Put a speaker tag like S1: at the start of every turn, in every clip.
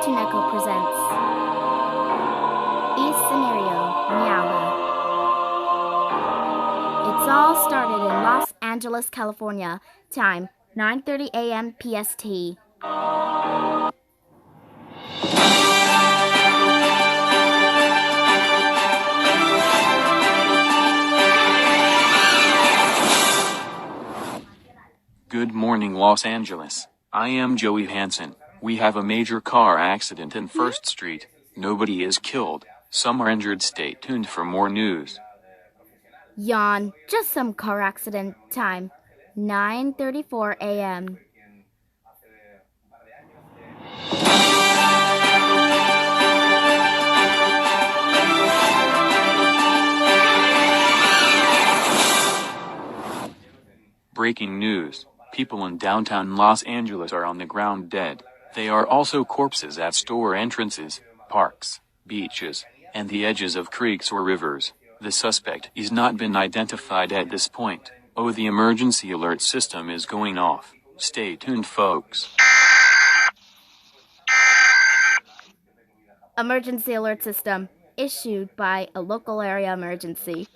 S1: Cartoon Echo presents senario, Meowbahh. It's all started in Los Angeles, California. Time 9:30 a.m. PST.
S2: Good morning, Los Angeles. I am Joey Hansen. We have a major car accident in First Street. Nobody is killed. Some are injured. Stay tuned for more news.
S1: Yawn. Just some car accident. Time 9:34 a.m.
S2: Breaking news. People in downtown Los Angeles are on the ground dead. They are also corpses at store entrances, parks, beaches, and the edges of creeks or rivers. The suspect is not been identified at this point. Oh, the emergency alert system is going off. Stay tuned, folks.
S1: Emergency alert system issued by a local area emergency.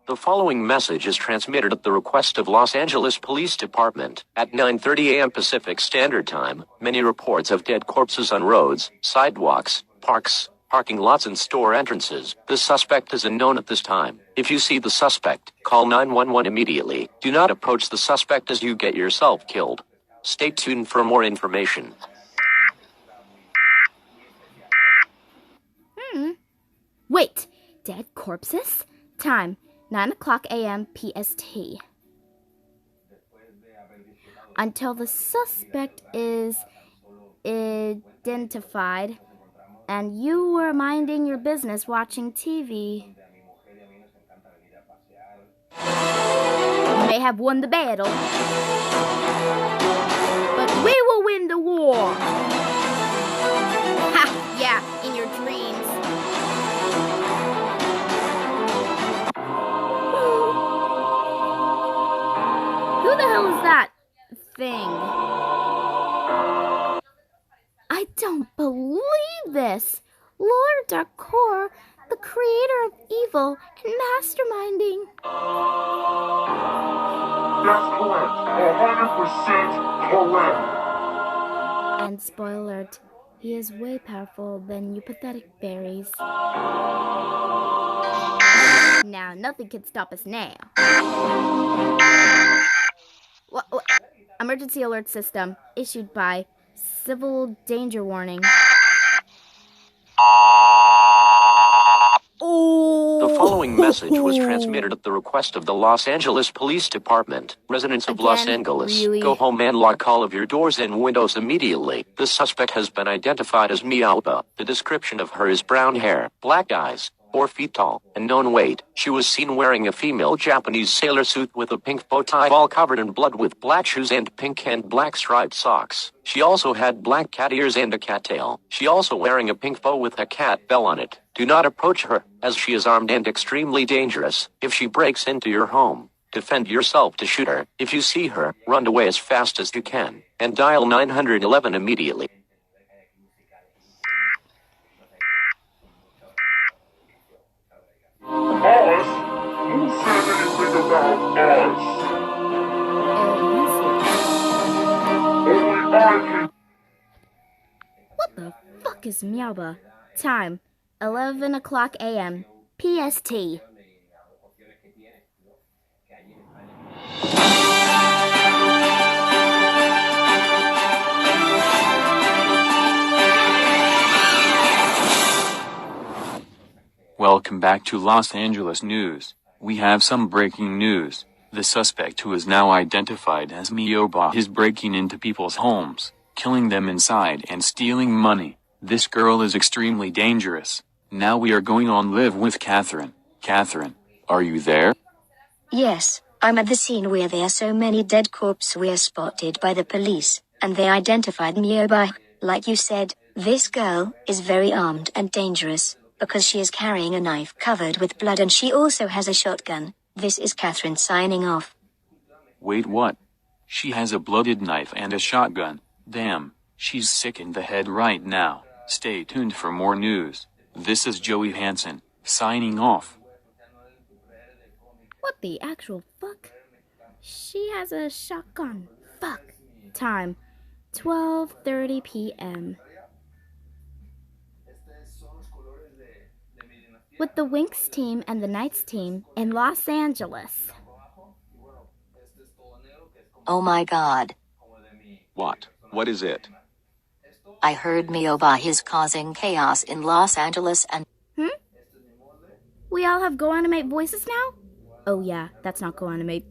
S3: The following message is transmitted at the request of Los Angeles Police Department. At 9:30 a.m. Pacific Standard Time, many reports of dead corpses on roads, sidewalks, parks, parking lots and store entrances. The suspect is unknown at this time. If you see the suspect, call 911 immediately. Do not approach the suspect as you get yourself killed. Stay tuned for more information.
S1: Wait, dead corpses? Time 9 o'clock a.m. PST. Until the suspect is identified and you were minding your business watching TV, you may have won the battle, but we will win the war. Ha! Yeah, in your dreams. Who the hell is that thing? I don't believe this. Lord Darkor, the creator of evil and masterminding.
S4: That's correct. 100% correct.
S1: And spoiler alert, he is way powerful than you pathetic fairies. Now, nothing can stop us now. What? Emergency alert system issued by Civil Danger Warning.
S3: The following message was transmitted at the request of the Los Angeles Police Department. Residents of Los Angeles,
S1: really?
S3: go home and lock all of your doors and windows immediately. The suspect has been identified as Meowbahh. The description of her is brown hair, black eyes, 4 feet tall, and known weight. She was seen wearing a female Japanese sailor suit with a pink bow tie all covered in blood with black shoes and pink and black striped socks. She also had black cat ears and a cat tail. She also wearing a pink bow with a cat bell on it. Do not approach her, as she is armed and extremely dangerous. If she breaks into your home, defend yourself to shoot her. If you see her, run away as fast as you can, and dial 911 immediately.
S4: Us? Who said anything about us? Only I can.
S1: What the fuck is Meowbahh? Time 11 o'clock a.m. PST.
S2: Welcome back to Los Angeles News. We have some breaking news. The suspect, who is now identified as Meowbahh, is breaking into people's homes, killing them inside and stealing money. This girl is extremely dangerous. Now we are going on live with Catherine. Catherine, are you there?
S5: Yes, I'm at the scene where there are so many dead corpses were spotted by the police, and they identified Meowbahh. Like you said, this girl is very armed and dangerous, because she is carrying a knife covered with blood and she also has a shotgun. This is Catherine signing off.
S2: Wait, what? She has a blooded knife and a shotgun. Damn, she's sick in the head right now. Stay tuned for more news. This is Joey Hansen, signing off.
S1: What the actual fuck? She has a shotgun. Fuck. Time 12:30 p.m. With the Winx team and the Knights team in Los Angeles.
S5: Oh my god.
S3: What? What is it?
S5: I heard Meowbahh is causing chaos in Los Angeles and
S1: We all have Go Animate voices now? Oh yeah, that's not Go Animate.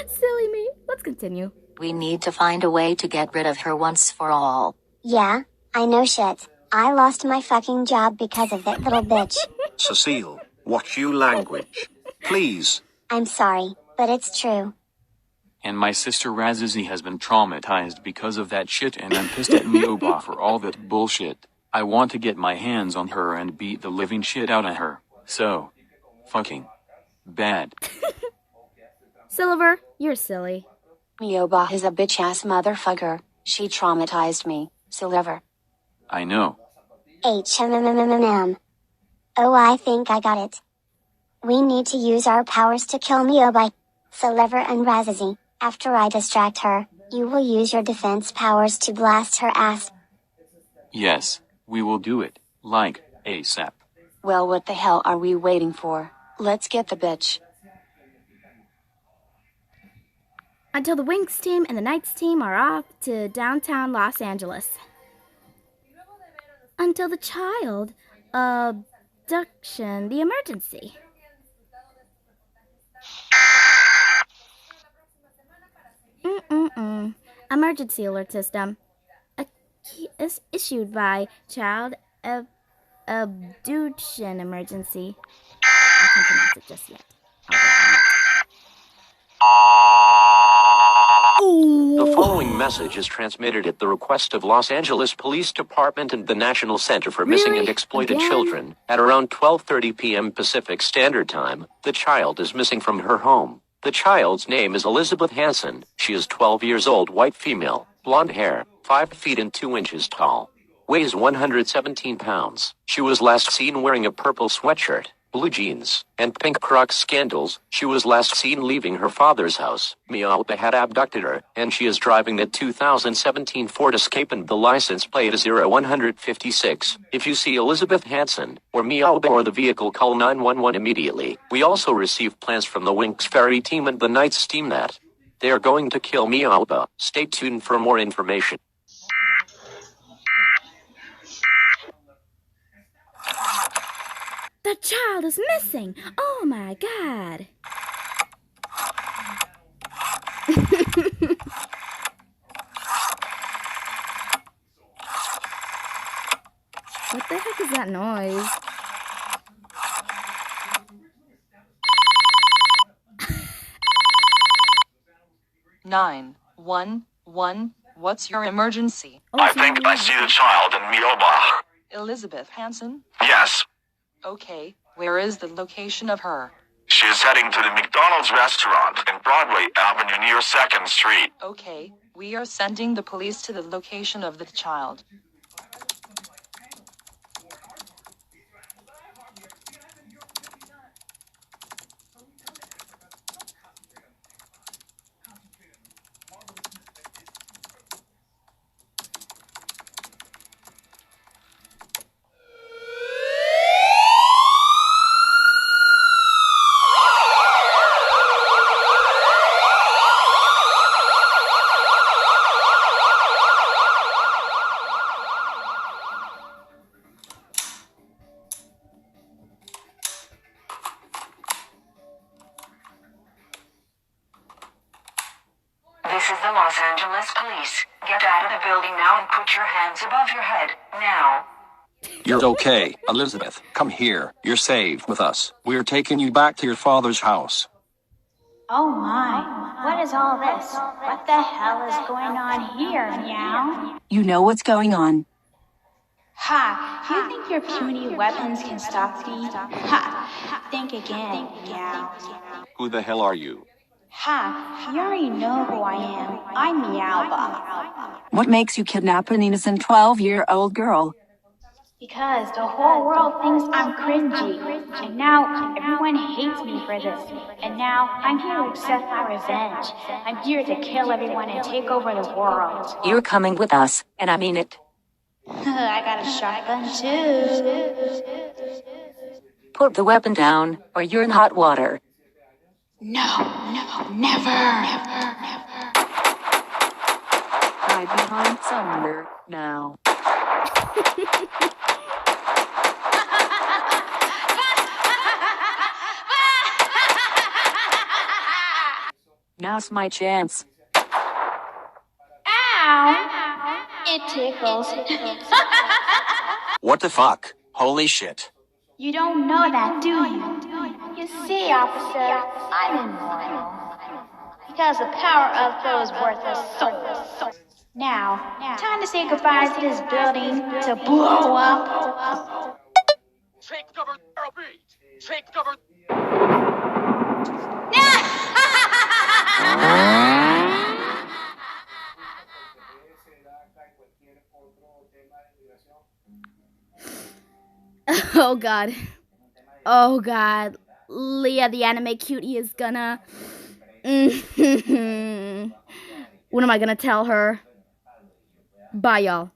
S1: Silly me. Let's continue.
S5: we need to find a way to get rid of her once for all.
S6: Yeah, I know shit. I lost my fucking job because of that little bitch.
S3: Cecile, watch you language. Please.
S6: I'm sorry, but it's true.
S2: And my sister Razizi has been traumatized because of that shit, and I'm pissed at Meowbahh for all that bullshit. I want to get my hands on her and beat the living shit out of her. So fucking bad.
S1: Silver, you're silly.
S7: Meowbahh is a bitch-ass motherfucker. She traumatized me, Silver.
S2: I know.
S6: HMMMMM. Oh, I think I got it. We need to use our powers to kill Meowbahh, Silver and Razizi. After I distract her, you will use your defense powers to blast her ass.
S2: Yes, we will do it. Like, ASAP.
S7: Well, what the hell are we waiting for? Let's get the bitch.
S1: Until the Winx team and the Knights team are off to downtown Los Angeles. Until the child abduction, the emergency. Emergency alert system. Is issued by child abduction emergency. I can't pronounce it just yet.
S3: The following message is transmitted at the request of Los Angeles Police Department and the National Center for Missing and Exploited
S1: Again?
S3: Children. At around 12:30 p.m. Pacific Standard Time, the child is missing from her home. The child's name is Elizabeth Hansen. She is 12 years old, white female, blonde hair, 5 feet and 2 inches tall. Weighs 117 pounds. She was last seen wearing a purple sweatshirt, blue jeans, and pink Crocs scandals. She was last seen leaving her father's house. Meowbahh had abducted her, and she is driving the 2017 Ford Escape and the license plate is 0156. If you see Elizabeth Hansen, or Meowbahh or the vehicle, call 911 immediately. We also received plans from the Winx Ferry team and the Knights team that they are going to kill Meowbahh. Stay tuned for more information.
S1: The child is missing! Oh my god! What the heck is that noise?
S8: Nine, one, one. What's your emergency?
S4: I think I see the child in Meowbahh.
S8: Elizabeth Hansen?
S4: Yes,
S8: Okay, where is the location of her?
S4: she is heading to the McDonald's restaurant in Broadway Avenue near 2nd Street.
S8: Okay, we are sending the police to the location of the child.
S9: This is the Los Angeles Police. Get out of the building now and put your hands above your head, now.
S10: You're okay, Elizabeth. Come here. You're safe with us. We're taking you back to your father's house.
S11: Oh my, what is all this? What the hell is going on here, Meow?
S7: You know what's going on.
S11: Ha, you think your puny weapons can stop me? Ha, think again, Meow.
S10: Who the hell are you?
S11: Ha, you already know who I am. I'm Meowbahh.
S7: What makes you kidnap an innocent 12-year-old girl?
S11: Because the whole world thinks I'm cringy. And now everyone hates me for this. And now I'm here to accept my revenge. I'm here to kill everyone and take over the world.
S7: You're coming with us, and I mean it.
S11: I got a shotgun too.
S7: Put the weapon down, or you're in hot water.
S11: No, never.
S7: Hide behind somewhere now. Now's my chance.
S11: Ow! It tickles.
S10: What the fuck? Holy shit.
S11: You don't know that, do you? You see, officer, I'm immortal. Because the power of those worthless souls. Now, time to say goodbye to this building to blow up.
S12: Take cover, B! Take cover!
S1: Oh god. Oh god. Leah the anime cutie is gonna... What am I gonna tell her? Bye, y'all.